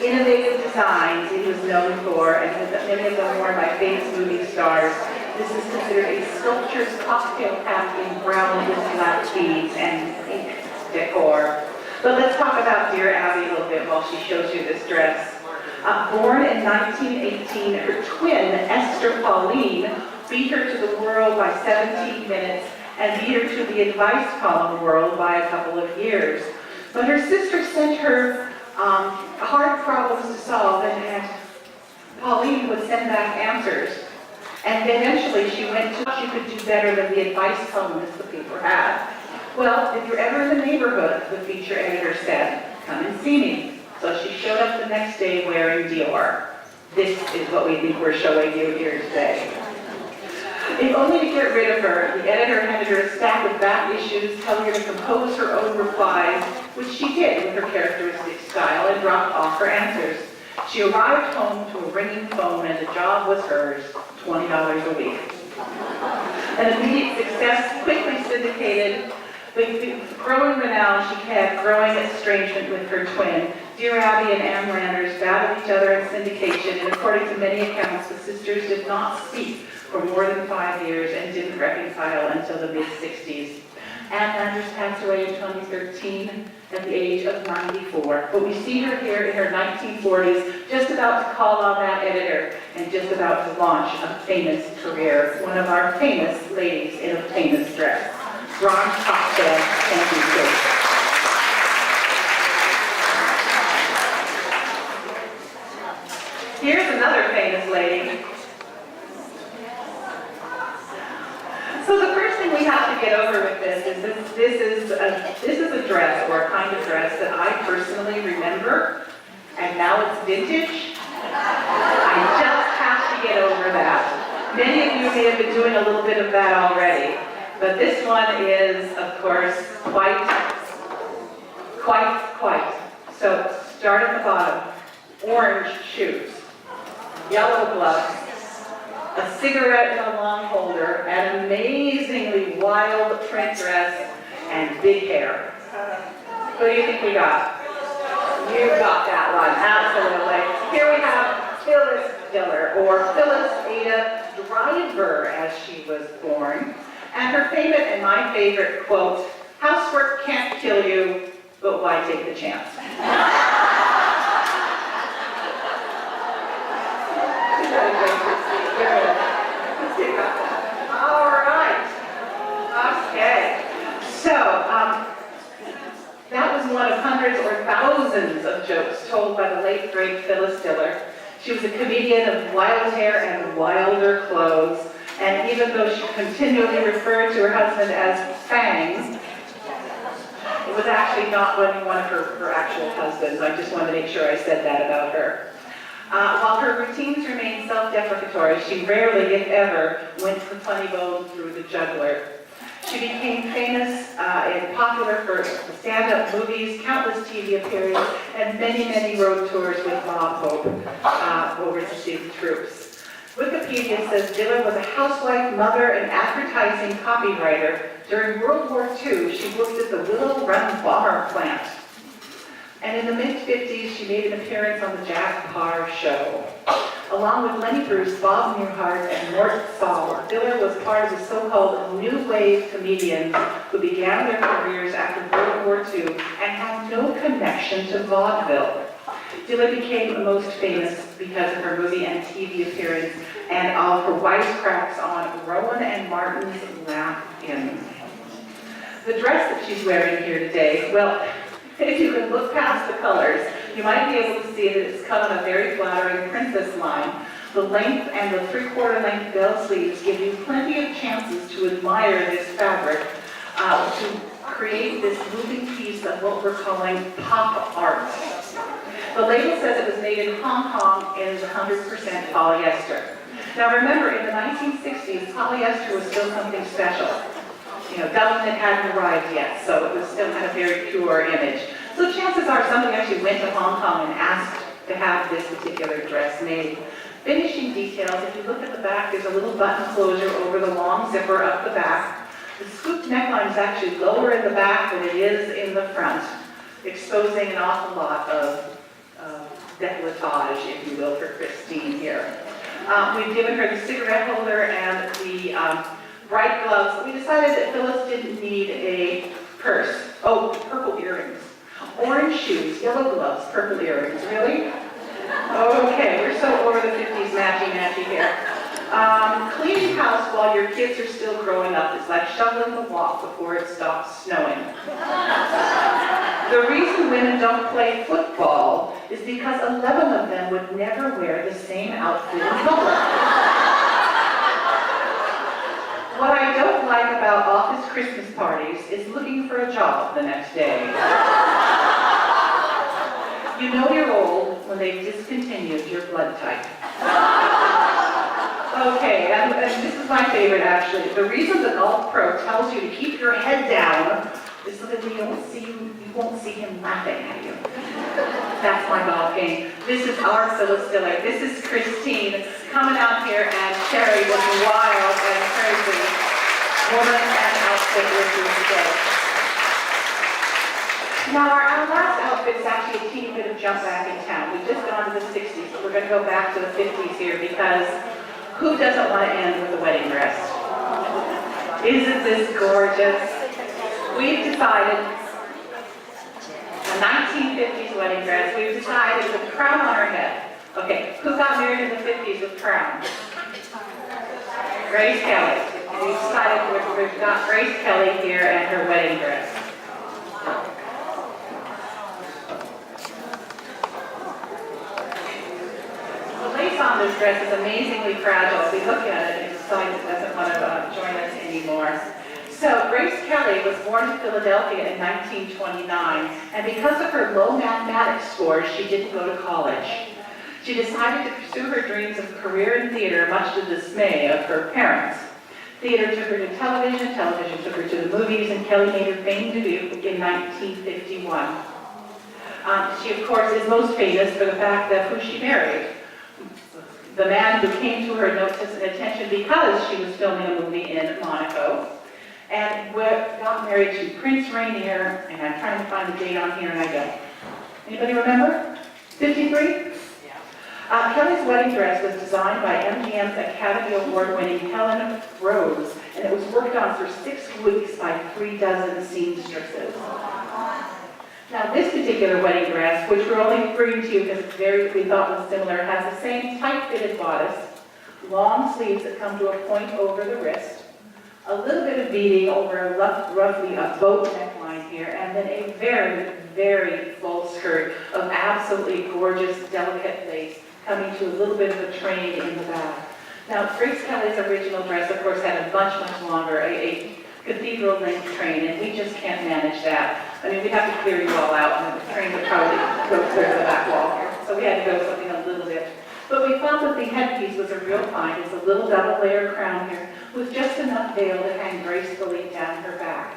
Innovative designs he was known for, and many of them worn by famous movie stars. This is considered a sculpture's cocktail hat in brown with black beads and pink decor. But let's talk about Dear Abby a little bit while she shows you this dress. Born in 1918, her twin, Esther Pauline, beat her to the world by 17 minutes and beat her to the advice column world by a couple of years. But her sister sent her hard problems to solve, and Pauline would send back answers. And eventually she went to, she could do better than the advice columnist the paper had. Well, if you're ever in the neighborhood, the feature editor said, come and see me. So she showed up the next day wearing Dior. This is what we think we're showing you here today. If only to get rid of her, the editor handed her a stack of back issues telling her to compose her own replies, which she did with her characteristic style and dropped off her answers. She arrived home to a ringing phone and the job was hers, $20 a week. An immediate success, quickly syndicated. With growing renown, she had growing estrangement with her twin. Dear Abby and Ann Landers battled each other in syndication, and according to many accounts, the sisters did not speak for more than 5 years and didn't reconcile until the mid-60s. Ann Landers passed away in 2013 at the age of 94. But we see her here in her 1940s, just about to call on that editor and just about to launch a famous career, one of our famous ladies in a famous dress. Bronze cocktail, thank you, Kate. Here's another famous lady. So the first thing we have to get over with this is this is a dress, or a kind of dress, that I personally remember, and now it's vintage. I just have to get over that. Many of you may have been doing a little bit of that already, but this one is, of course, quite. So start at the bottom. Orange shoes, yellow gloves, a cigarette in a long holder, an amazingly wild print dress, and big hair. Who do you think we got? You got that one, absolutely. Here we have Phyllis Diller, or Phyllis Ada Driver, as she was born. And her famous and my favorite quote, "Housework can't kill you, but why take the chance?" All right. Okay. So, that was one of hundreds or thousands of jokes told by the late, great Phyllis Diller. She was a comedian of wild hair and wilder clothes, and even though she continually referred to her husband as Fangs, it was actually not one of her actual husbands. I just wanted to make sure I said that about her. While her routines remained self-deprecatory, she rarely, if ever, went for funny bone through the jugular. She became famous and popular for stand-up movies, countless TV appearances, and many, many road tours with Bob Hope over to see the troops. Wikipedia says Diller was a housewife, mother, and advertising copywriter. During World War II, she worked at the Willow Run bomber plant. And in the mid-50s, she made an appearance on the Jack Paar Show. Along with Lenny Bruce, Bob Newhart, and Mort Saul, Diller was part of the so-called New Wave comedians who began their careers after World War II and had no connection to vaudeville. Diller became most famous because of her movie and TV appearance and of her wisecracks on Rowan and Martin's Laugh-In. The dress that she's wearing here today, well, if you can look past the colors, you might be able to see that it's cut on a very flattering princess line. The length and the 3/4 length bell sleeves give you plenty of chances to admire this fabric, to create this moving piece of what we're calling pop art. The label says it was made in Hong Kong and is 100% polyester. Now remember, in the 1960s, polyester was still something special. You know, government hadn't arrived yet, so it was still had a very pure image. So chances are somebody actually went to Hong Kong and asked to have this particular dress made. Finishing details, if you look at the back, there's a little button closure over the long zipper up the back. The scoop neckline is actually lower in the back than it is in the front, exposing an awful lot of décolletage, if you will, for Christine here. We've given her the cigarette holder and the bright gloves. We decided that Phyllis didn't need a purse. Oh, purple earrings. Orange shoes, yellow gloves, purple earrings. Really? Okay, we're so over the 50s matchy-matchy here. Cleaning house while your kids are still growing up is like shoveling the walk before it stops snowing. The reason women don't play football is because 11 of them would never wear the same outfit in public. What I don't like about office Christmas parties is looking for a job the next day. You know you're old when they've discontinued your blood type. Okay, and this is my favorite actually. The reason the golf pro tells you to keep your head down is so that you won't see him laughing at you. That's my golf game. This is our Phyllis Diller. This is Christine coming out here and Sherry looking wild and crazy. Woman and outfit with you today. Now our last outfit is actually a teeny bit of jump back in town. We've just gone to the 60s, but we're going to go back to the 50s here because who doesn't want to end with a wedding dress? Isn't this gorgeous? We've decided, a 1950s wedding dress, we've decided with a crown on her head. Okay, who got married in the 50s with crown? Grace Kelly. We've decided we've got Grace Kelly here and her wedding dress. The lace on this dress is amazingly fragile. If we look at it, it's a sign that doesn't want to join us anymore. So Grace Kelly was born in Philadelphia in 1929, and because of her low mathematics scores, she didn't go to college. She decided to pursue her dreams of a career in theater, much to the dismay of her parents. Theater took her to television, television took her to the movies, and Kelly made her famed debut in 1951. She, of course, is most famous for the fact that who she married. The man who came to her notice and attention because she was filming a movie in Monaco. and got married to Prince Rainier, and I'm trying to find the date on here, and I don't. Anybody remember? 53? Kelly's wedding dress was designed by MGM's Academy Award-winning Helen Rose, and it was worked on for 6 weeks by 36 seamstresses. Now, this particular wedding dress, which we're only bringing to you because it's we thought was similar, has the same tight-fitted bodice, long sleeves that come to a point over the wrist, a little bit of beading over roughly a boat neckline here, and then a very, very full skirt of absolutely gorgeous, delicate lace coming to a little bit of a train in the back. Now, Grace Kelly's original dress, of course, had a much longer, a cathedral-length train, and we just can't manage that. I mean, we'd have to clear you all out, and the train would probably go clear the back wall here. So we had to go something a little bit. But we found that the headpiece was a real find. It's a little double-layer crown here with just enough veil to hang gracefully down her back.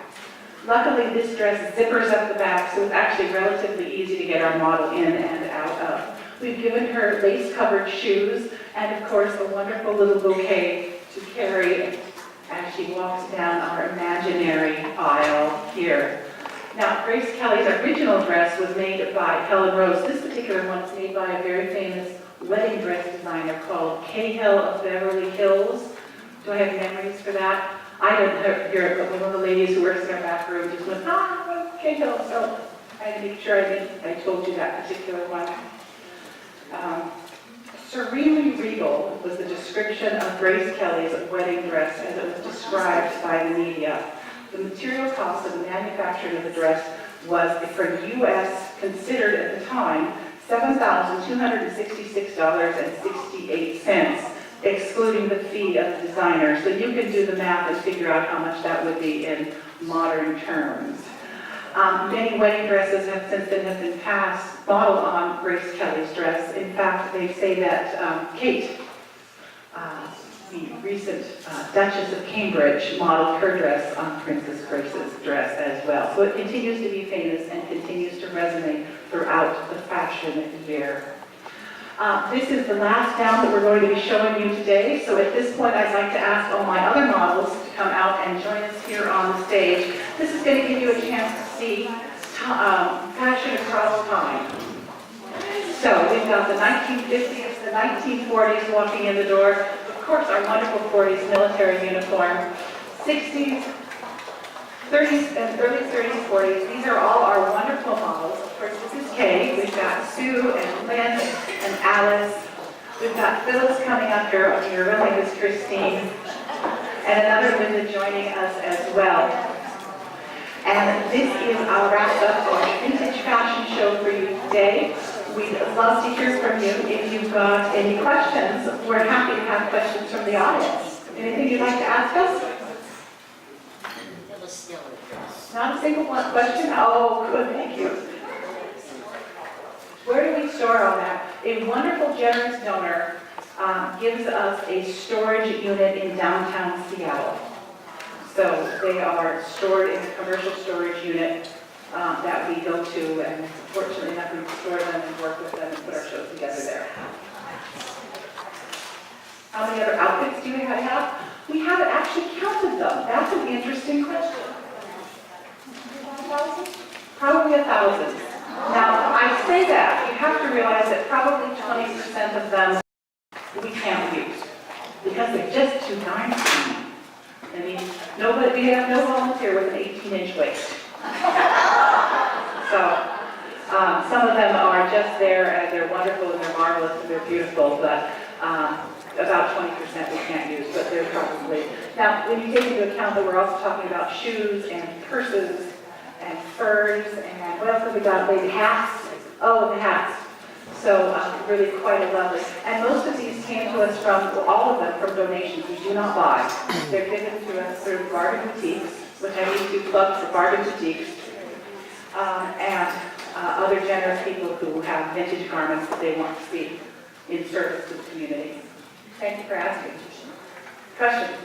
Luckily, this dress zippers up the back, so it's actually relatively easy to get our model in and out of. We've given her lace-covered shoes and, of course, a wonderful little bouquet to carry as she walks down our imaginary aisle here. Now, Grace Kelly's original dress was made by Helen Rose. This particular one is made by a very famous wedding dress designer called Cahill of Beverly Hills. Do I have memories for that? I didn't hear it, but one of the ladies who works in our back room just went, Cahill. So I had to make sure I told you that particular one. Serenely regal was the description of Grace Kelly's wedding dress as it was described by the media. The material cost of the manufacturing of the dress was, for the U.S., considered at the time, $7,266.68, excluding the fee of the designer. So you can do the math and figure out how much that would be in modern terms. Many wedding dresses have since then have been modeled on Grace Kelly's dress. In fact, they say that Kate, the recent Duchess of Cambridge, modeled her dress on Princess Grace's dress as well. So it continues to be famous and continues to resonate throughout the fashion year. This is the last gown that we're going to be showing you today. So at this point, I'd like to ask all my other models to come out and join us here on the stage. This is going to give you a chance to see fashion across time. So we've got the 1950s, the 1940s walking in the door. Of course, our wonderful 40s military uniform. 60s, 30s, and early 30s, 40s. These are all our wonderful models. Of course, this is Kay. We've got Sue and Lynn and Alice. We've got Phyllis coming up here. Your real name is Christine. And another Linda joining us as well. And this is our wrap up our vintage fashion show for you today. We'd love to hear from you. If you've got any questions, we're happy to have questions from the audience. Anything you'd like to ask us? Not a single one question? Oh, good, thank you. Where do we store all that? A wonderful, generous donor gives us a storage unit in downtown Seattle. So they are stored in a commercial storage unit that we go to, and fortunately enough, we store them and work with them and put our shows together there. How many other outfits do we have? We haven't actually counted them. That's an interesting question. Probably 1,000. Now, I say that, you have to realize that probably 20% of them we can't use because they're just too darn tiny. I mean, we have no volunteer with an 18-inch waist. So, some of them are just there and they're wonderful and they're marvelous and they're beautiful, but about 20% we can't use, but they're probably. Now, when you take into account that we're also talking about shoes and purses and furs and what else have we got? Maybe hats. Oh, the hats. So really quite a lovely. And most of these came to us from, all of them from donations. We do not buy. They're given to us through bargain boutiques, which I need to plug for bargain boutiques, and other generous people who have vintage garments that they want to see in service to the community. Thank you for asking. Questions?